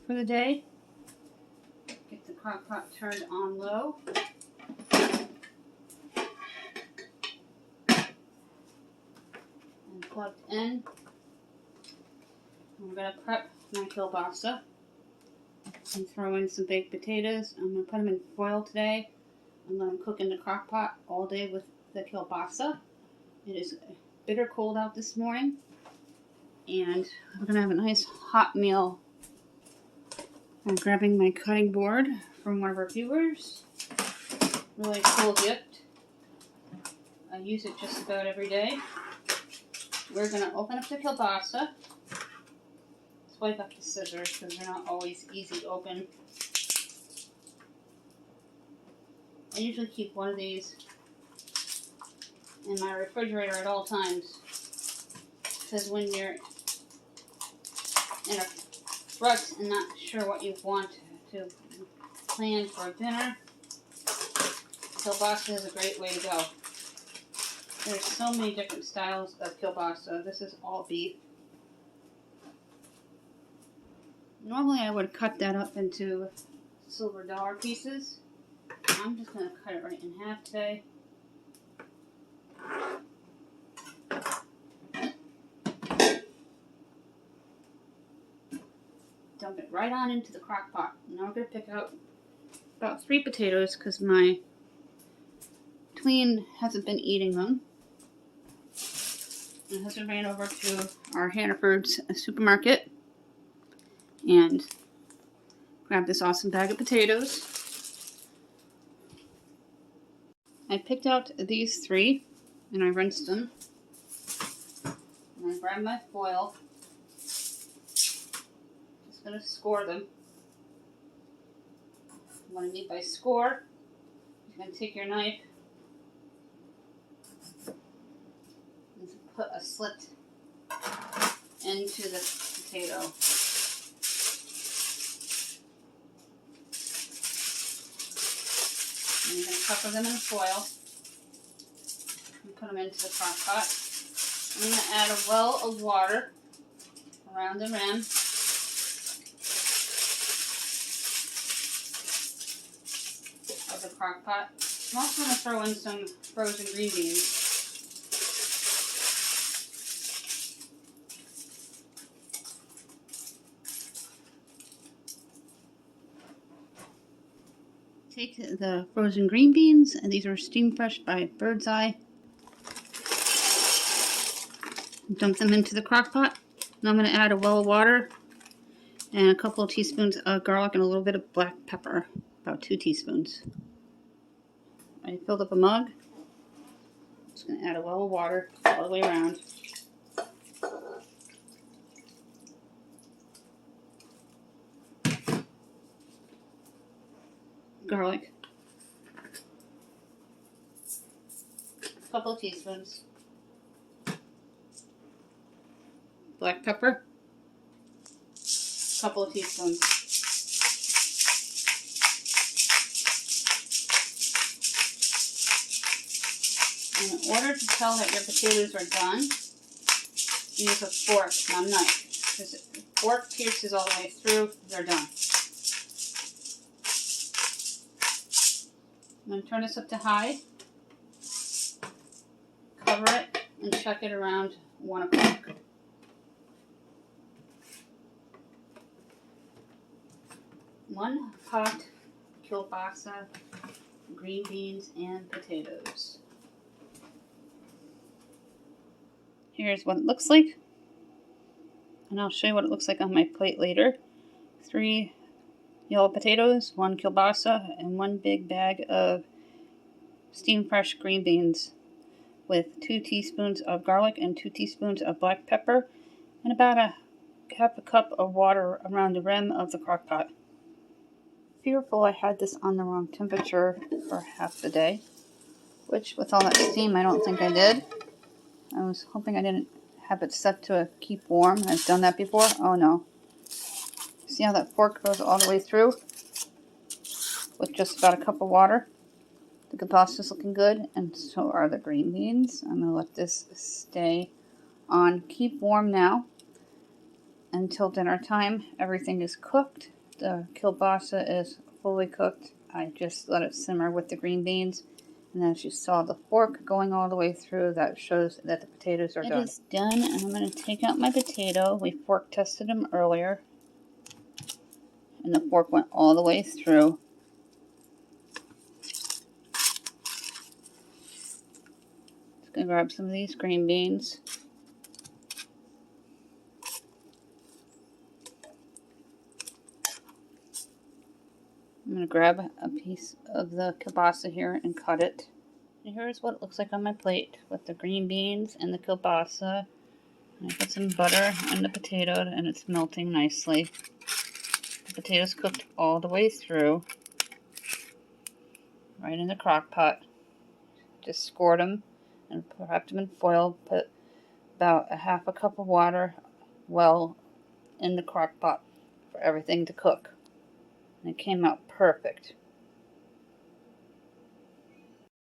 for the day. Get the crock pot turned on low. And plugged in. I'm going to prep my kielbasa and throw in some baked potatoes. I'm going to put them in foil today and let them cook in the crock pot all day with the kielbasa. It is bitter cold out this morning, and we're going to have a nice hot meal. I'm grabbing my cutting board from one of our viewers. Really cool gift. I use it just about every day. We're going to open up the kielbasa. Swipe up the scissors because they're not always easy to open. I usually keep one of these in my refrigerator at all times, because when you're in a rut and not sure what you want to plan for dinner, kielbasa is a great way to go. There's so many different styles of kielbasa. This is all beef. Normally I would cut that up into silver dollar pieces. I'm just going to cut it right in half today. Dump it right on into the crock pot. Now we're going to pick out about 3 potatoes because my tween hasn't been eating them. My husband ran over to our Hannaford's supermarket and grabbed this awesome bag of potatoes. I picked out these 3 and I rinsed them. And I grabbed my foil. Just going to score them. What I mean by score, you're going to take your knife and put a slit into the potato. And you're going to cover them in foil and put them into the crock pot. I'm going to add a well of water around the rim. Of the crock pot. I'm also going to throw in some frozen green beans. Take the frozen green beans, and these are steam fresh by Bird's Eye. Dump them into the crock pot. Now I'm going to add a well of water and a couple of teaspoons of garlic and a little bit of black pepper, about 2 teaspoons. I filled up a mug. I'm just going to add a well of water all the way around. Garlic. A couple of teaspoons. Black pepper. A couple of teaspoons. And in order to tell that your potatoes are done, use a fork, not a knife. Because if the fork pierces all the way through, they're done. I'm going to turn this up to high, cover it, and check it around 1 o'clock. One pot kielbasa, green beans, and potatoes. Here's what it looks like, and I'll show you what it looks like on my plate later. 3 yellow potatoes, 1 kielbasa, and 1 big bag of steam fresh green beans with 2 teaspoons of garlic and 2 teaspoons of black pepper and about half a cup of water around the rim of the crock pot. Fearful I had this on the wrong temperature for half the day, which with all that steam I don't think I did. I was hoping I didn't have it set to keep warm. I've done that before. Oh no. See how that fork goes all the way through with just about a cup of water? The kielbasa is looking good, and so are the green beans. I'm going to let this stay on keep warm now until dinner time. Everything is cooked the kielbasa is fully cooked, I just let it simmer with the green beans. And as you saw the fork going all the way through, that shows that the potatoes are done. It is done, and I'm going to take out my potato. We fork tested them earlier, and the fork went all the way through. Just going to grab some of these green beans. I'm going to grab a piece of the kielbasa here and cut it. And here's what it looks like on my plate with the green beans and the kielbasa. I put some butter on the potato and it's melting nicely. The potatoes cooked all the way through, right in the crock pot. Just scored them and wrapped them in foil. Put about a half a cup of water well in the crock pot for everything to cook. And it came out perfect.